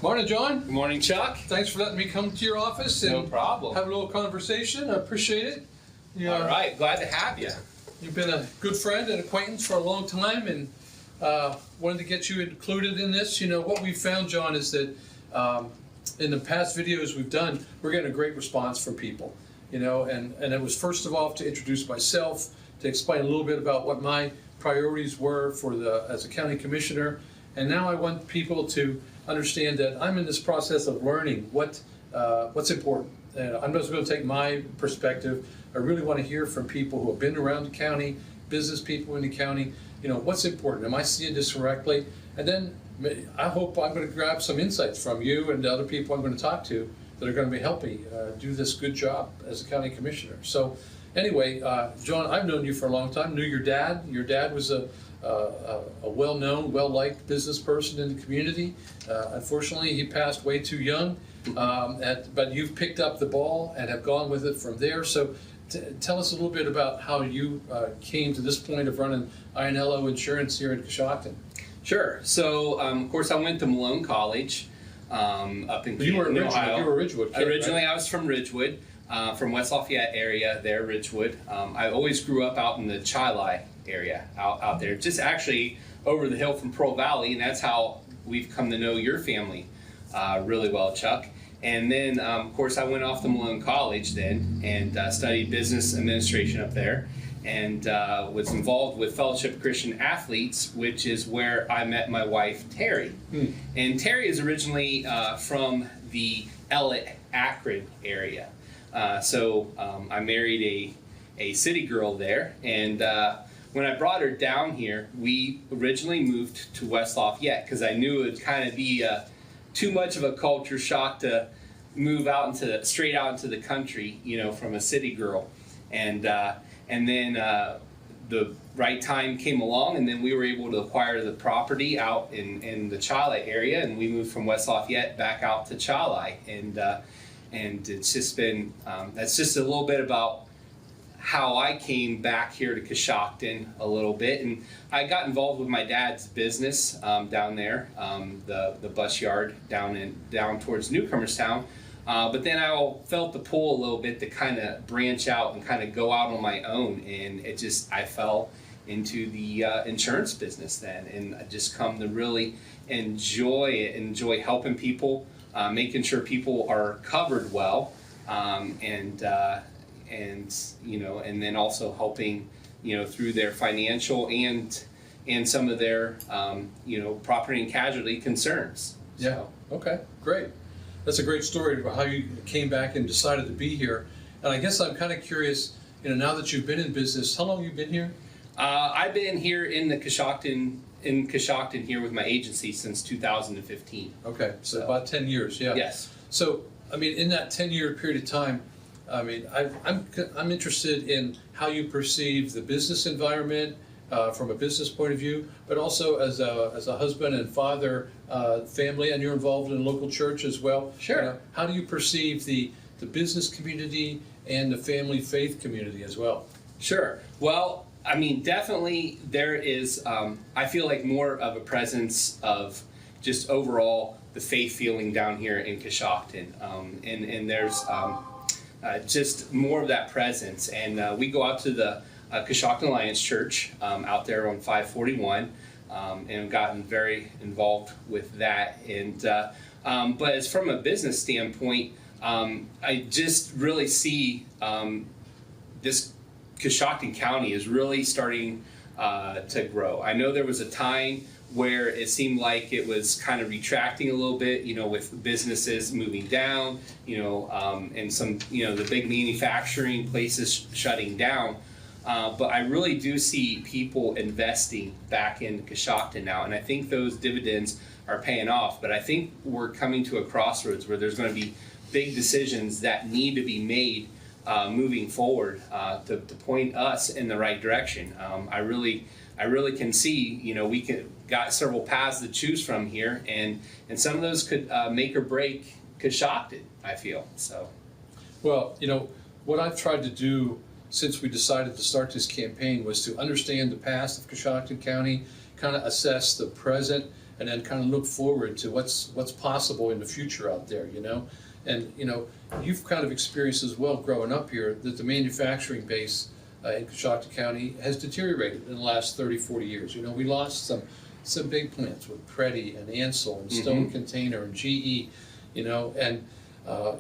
Morning, John. Good morning, Chuck. Thanks for letting me come to your office and No problem. have a little conversation. I appreciate it. All right, glad to have you. You've been a good friend and acquaintance for a long time, and wanted to get you included in this. You know, what we found, John, is that in the past videos we've done, we're getting a great response from people. You know, and it was first of all to introduce myself, to explain a little bit about what my priorities were as a county commissioner, and now I want people to understand that I'm in this process of learning what's important. I'm just going to take my perspective. I really want to hear from people who have been around the county, business people in the county. You know, what's important? Am I seeing this correctly? And then I hope I'm going to grab some insights from you and the other people I'm going to talk to that are going to be helping do this good job as a county commissioner. So anyway, John, I've known you for a long time. Knew your dad. Your dad was a well-known, well-liked business person in the community. Unfortunately, he passed way too young, but you've picked up the ball and have gone with it from there. So tell us a little bit about how you came to this point of running Ianniello Insurance here in Coshocton. Sure. So, of course, I went to Malone College up in Ohio. You were a Ridgewood kid, Originally, right? I was from Ridgewood, from West Lafayette area there, Ridgewood. I always grew up out in the Chi-Li area, out there, just actually over the hill from Pearl Valley, and that's how we've come to know your family really well, Chuck. And then, of course, I went off to Malone College then and studied business administration up there, and was involved with Fellowship of Christian Athletes, which is where I met my wife, Terry. And Terry is originally from the Ellett, Akron area. So I married a city girl there, and when I brought her down here, we originally moved to West Lafayette because I knew it would kind of be too much of a culture shock to move straight out into the country, you know, from a city girl. And then the right time came along, and then we were able to acquire the property out in the Chi-Li area, and we moved from West Lafayette back out to Chi-Li. And it's just been, that's just a little bit about how I came back here to Coshocton a little bit. And I got involved with my dad's business down there, the bus yard down towards Newcomerstown. But then I felt the pull a little bit to kind of branch out and kind of go out on my own. And I fell into the insurance business then. And I just come to really enjoy it, enjoy helping people, making sure people are covered well, and you know, and then also helping, you know, through their financial and some of their you know, property and casualty concerns. Yeah. So. Okay. Great. That's a great story about how you came back and decided to be here. And I guess I'm kind of curious, you know, now that you've been in business, how long have you been here? I've been here in Coshocton here with my agency since 2015. Okay, so about 10 years, yeah. Yes. So, I mean, in that 10-year period of time, I mean, I'm interested in how you perceive the business environment from a business point of view, but also as a husband and father, family, and you're involved in a local church as well. Sure. How do you perceive the business community and the family faith community as well? Sure. Well, I mean, definitely there is, I feel like more of a presence of just overall the faith feeling down here in Coshocton. And there's just more of that presence. And we go out to the Coshocton Alliance Church out there on 541 and gotten very involved with that. And but as from a business standpoint, I just really see this Coshocton County is really starting to grow. I know there was a time where it seemed like it was kind of retracting a little bit, you know, with businesses moving down, you know, and some, you know, the big manufacturing places shutting down. But I really do see people investing back in Coshocton now, and I think those dividends are paying off. But I think we're coming to a crossroads where there's going to be big decisions that need to be made moving forward to point us in the right direction. I really can see, you know, we got several paths to choose from here, and some of those could make or break Coshocton, I feel. So, well, you know, what I've tried to do since we decided to start this campaign was to understand the past of Coshocton County, kind of assess the present, and then kind of look forward to what's possible in the future out there, And, you've kind of experienced as well growing up here that the manufacturing base in Coshocton County has deteriorated in the last 30, 40 years. We lost some big plants with Preddy and Ansel and Stone Container and GE, and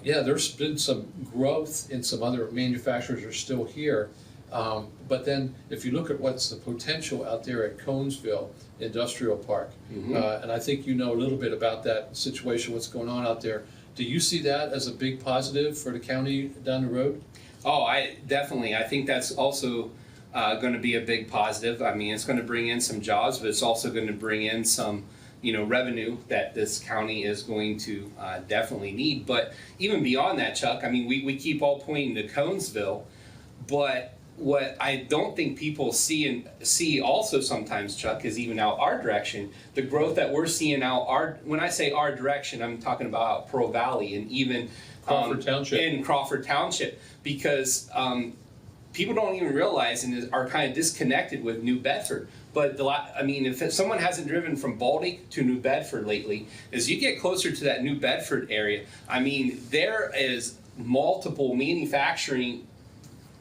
there's been some growth in some other manufacturers are still here. But then if you look at what's the potential out there at Conesville Industrial Park, and I think you know a little bit about that situation, what's going on out there. Do you see that as a big positive for the county down the road? Oh, I think that's also going to be a big positive. I mean, it's going to bring in some jobs, but it's also going to bring in some, revenue that this county is going to definitely need. But even beyond that, Chuck, I mean, we keep all pointing to Conesville, but what I don't think people see also sometimes, Chuck, is even out our direction, the growth that we're seeing out when I say our direction, I'm talking about Pearl Valley and even Crawford Township. In Crawford Township, because people don't even realize and are kind of disconnected with New Bedford. But if someone hasn't driven from Baltic to New Bedford lately, as you get closer to that New Bedford area, I mean, there is multiple manufacturing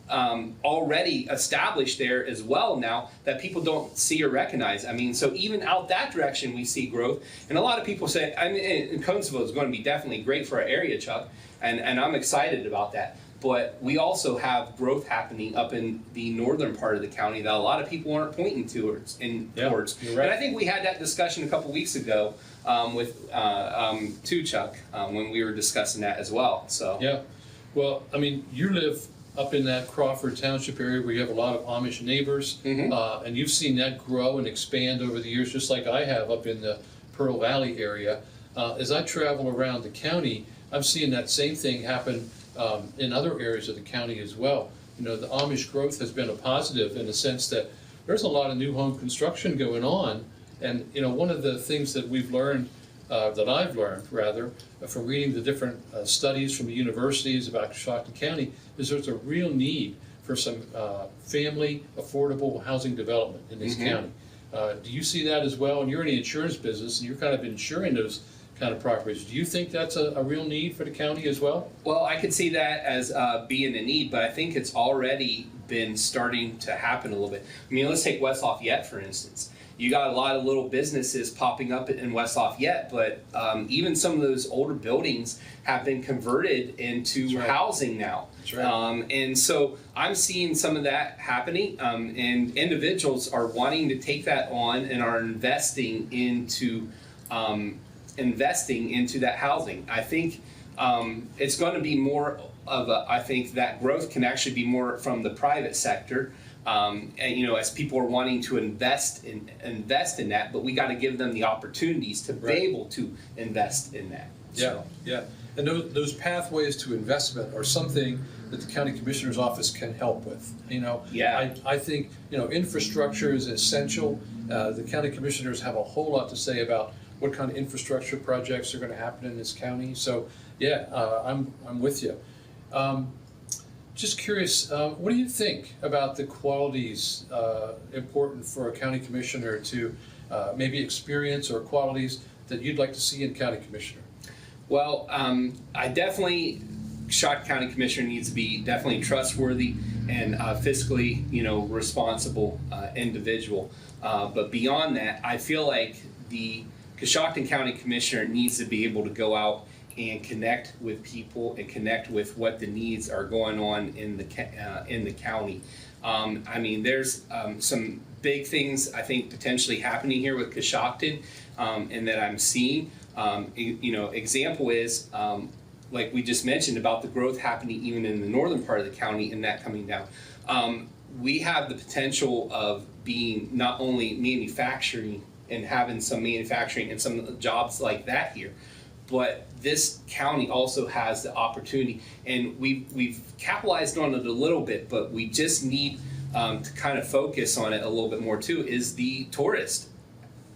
already established there as well now that people don't see or recognize. I mean, so even out that direction we see growth. And a lot of people say, Conesville is going to be definitely great for our area, Chuck, and I'm excited about that. But we also have growth happening up in the northern part of the county that a lot of people aren't pointing towards. You're right. And I think we had that discussion a couple weeks ago with Chuck, when we were discussing that as well. So yeah, well, I mean, you live up in that Crawford Township area where you have a lot of Amish neighbors, and you've seen that grow and expand over the years, just like I have up in the Pearl Valley area. As I travel around the county, I'm seeing that same thing happen in other areas of the county as well. The Amish growth has been a positive in the sense that there's a lot of new home construction going on, and one of the things that we've learned, that I've learned rather, from reading the different studies from the universities about Coshocton County, is there's a real need for some family affordable housing development in this county. Do you see that as well? And you're in the insurance business, and you're kind of insuring those kind of properties. Do you think that's a real need for the county as well? Well, I could see that as being a need, but I think it's already been starting to happen a little bit. I mean, let's take West Lafayette, for instance. You got a lot of little businesses popping up in West Lafayette, but even some of those older buildings have been converted into housing now. That's right. And so I'm seeing some of that happening, and individuals are wanting to take that on and are investing into that housing. I think it's going to be more of I think that growth can actually be more from the private sector. And as people are wanting to invest in that, but we got to give them the opportunities to be able to invest in that. Yeah. And those pathways to investment are something that the county commissioner's office can help with. I think infrastructure is essential. The county commissioners have a whole lot to say about what kind of infrastructure projects are going to happen in this county. So I'm with you. Just curious, what do you think about the qualities important for a county commissioner to maybe experience, or qualities that you'd like to see in county commissioner? Well, Coshocton County Commissioner needs to be definitely trustworthy and fiscally, responsible individual. But beyond that, I feel like the Coshocton County Commissioner needs to be able to go out and connect with people and connect with what the needs are going on in the county. I mean, there's some big things I think potentially happening here with Coshocton, and that I'm seeing. Example is like we just mentioned about the growth happening even in the northern part of the county and that coming down. We have the potential of being not only manufacturing and having some manufacturing and some jobs like that here, but this county also has the opportunity, and we've capitalized on it a little bit, but we just need to kind of focus on it a little bit more too, is the tourist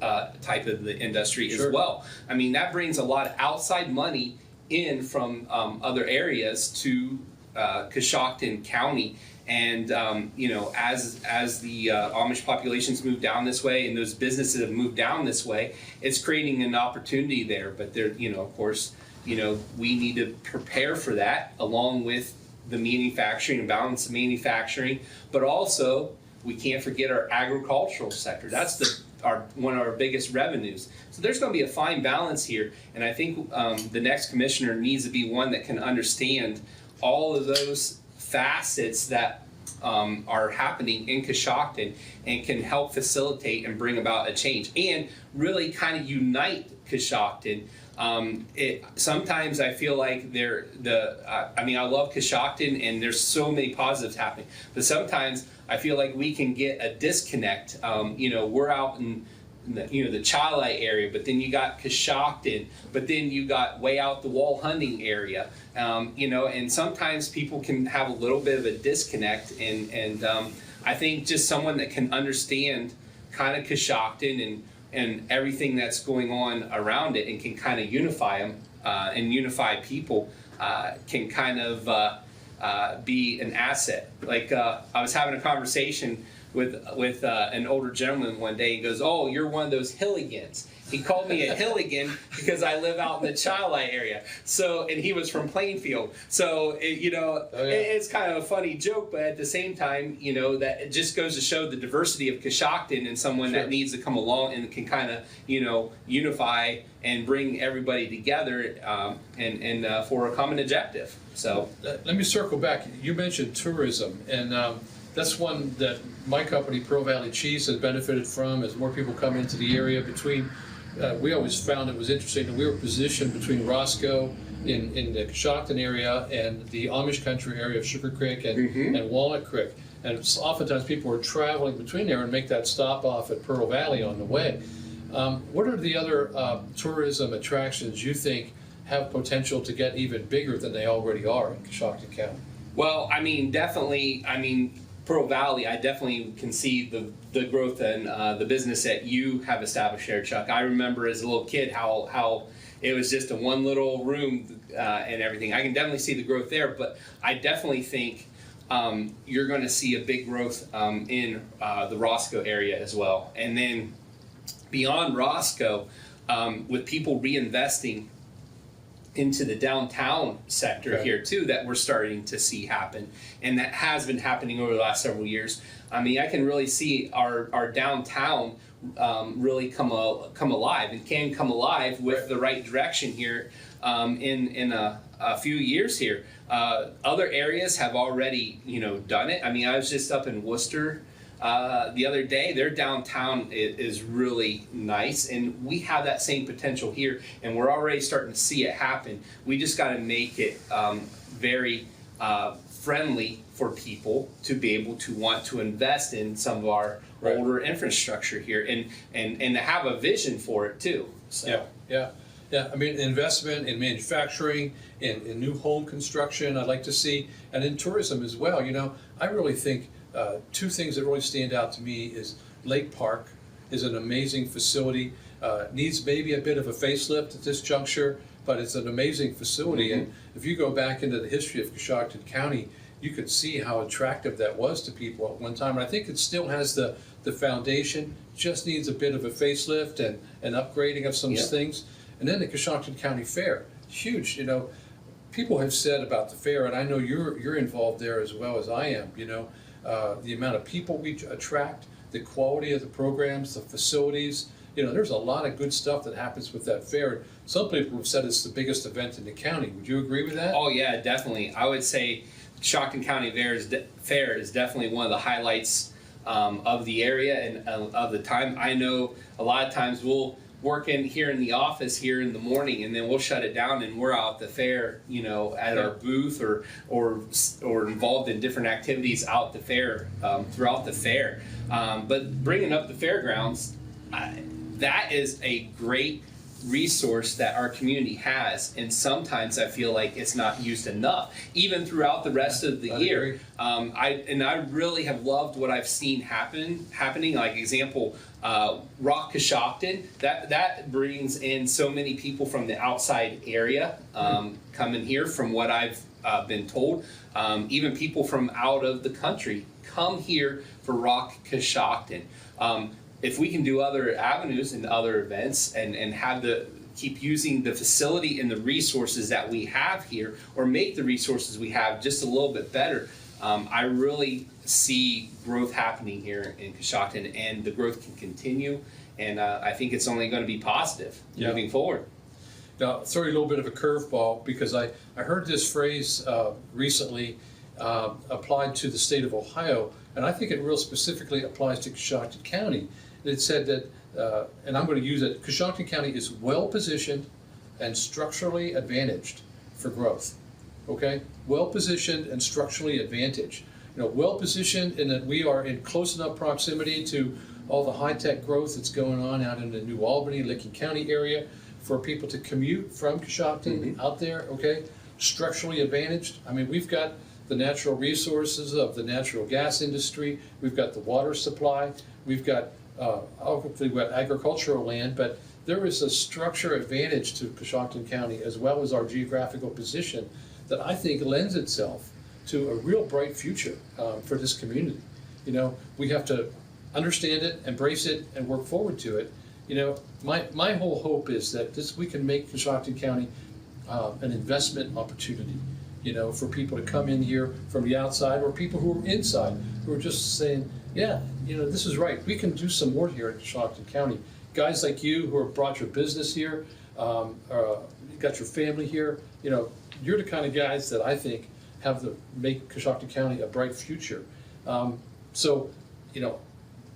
type of the industry as well. I mean, that brings a lot of outside money in from other areas to Coshocton County, And as the Amish populations move down this way, and those businesses have moved down this way, it's creating an opportunity there. But there, of course, we need to prepare for that, along with the manufacturing and balance of manufacturing. But also, we can't forget our agricultural sector. That's one of our biggest revenues. So there's going to be a fine balance here, and I think the next commissioner needs to be one that can understand all of those facets that are happening in Coshocton and can help facilitate and bring about a change and really kind of unite Coshocton. Sometimes I feel like I love Coshocton and there's so many positives happening, but sometimes I feel like we can get a disconnect. We're out in the Chalai area, but then you got Coshocton, but then you got way out the wall hunting area, and sometimes people can have a little bit of a disconnect, and I think just someone that can understand kind of Coshocton and everything that's going on around it and can kind of unify them and unify people can kind of be an asset. Like I was having a conversation with an older gentleman one day. He goes, "Oh, you're one of those Hilligans." He called me a Hilligan because I live out in the Chalai area. So, and he was from Plainfield. So, it's kind of a funny joke, but at the same time, that it just goes to show the diversity of Coshocton and someone that needs to come along and can kind of, unify and bring everybody together and for a common objective. So, let me circle back. You mentioned tourism, and that's one that my company, Pearl Valley Cheese, has benefited from as more people come into the area. We always found it was interesting that we were positioned between Roscoe in the Coshocton area and the Amish country area of Sugar Creek and Walnut Creek. And oftentimes people are traveling between there and make that stop off at Pearl Valley on the way. What are the other tourism attractions you think have potential to get even bigger than they already are in Coshocton County? Well, definitely, Pearl Valley, I definitely can see the growth and the business that you have established there, Chuck. I remember as a little kid how it was just a one little room and everything. I can definitely see the growth there, but I definitely think you're going to see a big growth in the Roscoe area as well. And then beyond Roscoe, with people reinvesting into the downtown sector here too, that we're starting to see happen, and that has been happening over the last several years. I can really see our downtown really come alive, and can come alive with the right direction here in a few years here. Other areas have already done it. I was just up in Worcester the other day. Their downtown is really nice, and we have that same potential here, and we're already starting to see it happen. We just got to make it very friendly for people to be able to want to invest in some of our older infrastructure here, and to have a vision for it too. So. Yeah. Investment in manufacturing, in new home construction, I'd like to see, and in tourism as well. I really think two things that really stand out to me is Lake Park is an amazing facility. Needs maybe a bit of a facelift at this juncture, but it's an amazing facility. And if you go back into the history of Coshocton County, you could see how attractive that was to people at one time. And I think it still has the foundation, just needs a bit of a facelift and an upgrading of some things. And then the Coshocton County Fair, huge. People have said about the fair, and I know you're involved there as well as I am. The amount of people we attract, the quality of the programs, the facilities. There's a lot of good stuff that happens with that fair. Some people have said it's the biggest event in the county. Would you agree with that? Oh yeah, definitely. I would say Coshocton County Fair is definitely one of the highlights of the area and of the time. I know a lot of times we'll work here in the office here in the morning, and then we'll shut it down and we're out at the fair, at our booth or involved in different activities out the fair, throughout the fair. But bringing up the fairgrounds, that is a great resource that our community has, and sometimes I feel like it's not used enough, even throughout the rest of the year. I really have loved what I've seen happening. Like example, Rock Coshocton, that brings in so many people from the outside area coming here. From what I've been told, even people from out of the country come here for Rock Coshocton. If we can do other avenues and other events and keep using the facility and the resources that we have here, or make the resources we have just a little bit better, I really see growth happening here in Coshocton, and the growth can continue, and I think it's only going to be positive moving forward. Now, throw you a little bit of a curveball, because I heard this phrase recently applied to the state of Ohio, and I think it real specifically applies to Coshocton County. It said that, and I'm going to use it, Coshocton County is well positioned and structurally advantaged for growth. Okay? Well positioned and structurally advantaged. Well positioned in that we are in close enough proximity to all the high-tech growth that's going on out in the New Albany, Licking County area for people to commute from Coshocton out there, okay? Structurally advantaged. I mean, we've got the natural resources of the natural gas industry. We've got the water supply. We've got obviously we've got agricultural land, but there is a structure advantage to Coshocton County, as well as our geographical position, that I think lends itself to a real bright future for this community. We have to understand it, embrace it, and work forward to it. My whole hope is that we can make Coshocton County an investment opportunity, for people to come in here from the outside, or people who are inside, who are just saying, yeah, this is right. We can do some more here in Coshocton County. Guys like you who have brought your business here, got your family here, you're the kind of guys that I think make Coshocton County a bright future. So, do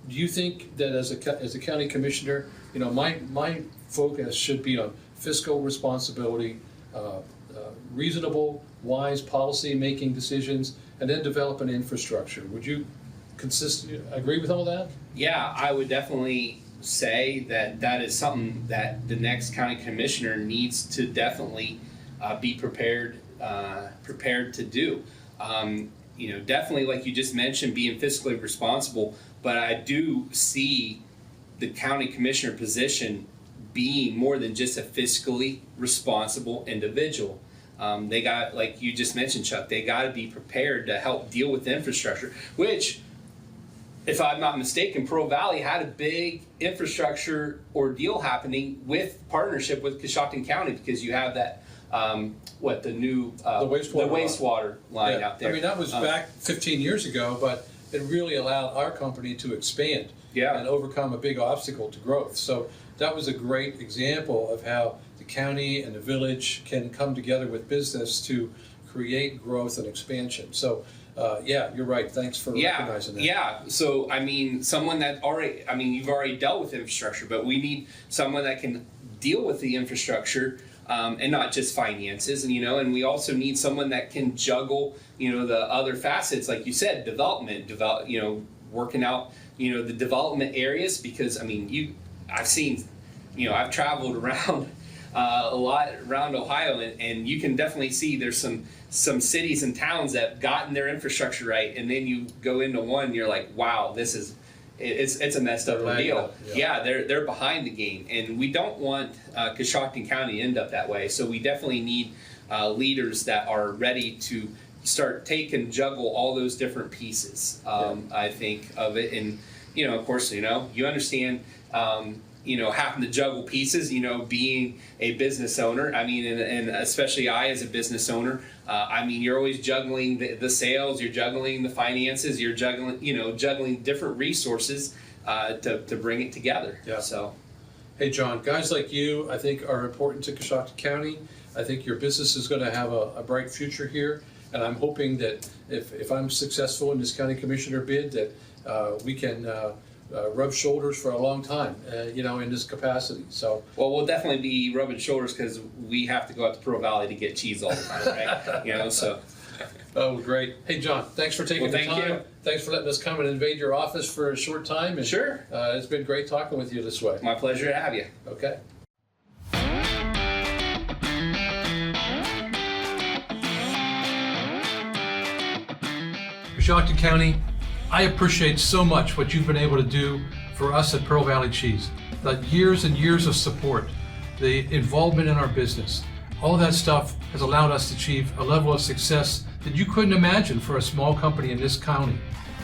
you think that as a county commissioner, my focus should be on fiscal responsibility, reasonable, wise policy-making decisions, and then develop an infrastructure? Would you agree with all that? Yeah, I would definitely say that is something that the next county commissioner needs to definitely be prepared to do. Definitely, like you just mentioned, being fiscally responsible, but I do see the county commissioner position being more than just a fiscally responsible individual. They got, like you just mentioned, Chuck, they got to be prepared to help deal with infrastructure, which, if I'm not mistaken, Pearl Valley had a big infrastructure ordeal happening with partnership with Coshocton County, because you have that, the wastewater line out there. I mean, that was back 15 years ago, but it really allowed our company to expand and overcome a big obstacle to growth. So that was a great example of how the county and the village can come together with business to create growth and expansion. So you're right. Thanks for recognizing that. Yeah. So, someone that you've already dealt with infrastructure, but we need someone that can deal with the infrastructure and not just finances, and we also need someone that can juggle, the other facets, like you said, working out, the development areas, because, I've traveled around a lot around Ohio, and you can definitely see there's some cities and towns that have gotten their infrastructure right, and then you go into one, you're like, wow, it's a messed up deal. They're behind the game, and we don't want Coshocton County to end up that way. So we definitely need leaders that are ready to juggle all those different pieces. I think of it, and of course, you understand. Having to juggle pieces, being a business owner. And especially I as a business owner, you're always juggling the sales, you're juggling the finances, you're juggling different resources to bring it together. Yeah. So, hey, John, guys like you, I think, are important to Coshocton County. I think your business is going to have a bright future here, and I'm hoping that if I'm successful in this county commissioner bid, that we can rub shoulders for a long time, in this capacity. So, well, we'll definitely be rubbing shoulders, because we have to go out to Pearl Valley to get cheese all the time, right? So. Oh, great. Hey, John, thanks for taking the time. Thank you. Thanks for letting us come and invade your office for a short time. And, sure. It's been great talking with you this way. My pleasure to have you. Okay. Coshocton County, I appreciate so much what you've been able to do for us at Pearl Valley Cheese. The years and years of support, the involvement in our business, all that stuff has allowed us to achieve a level of success that you couldn't imagine for a small company in this county.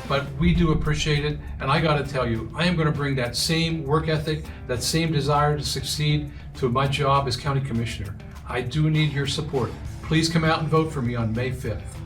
But we do appreciate it, and I gotta tell you, I am gonna bring that same work ethic, that same desire to succeed to my job as County Commissioner. I do need your support. Please come out and vote for me on May 5th.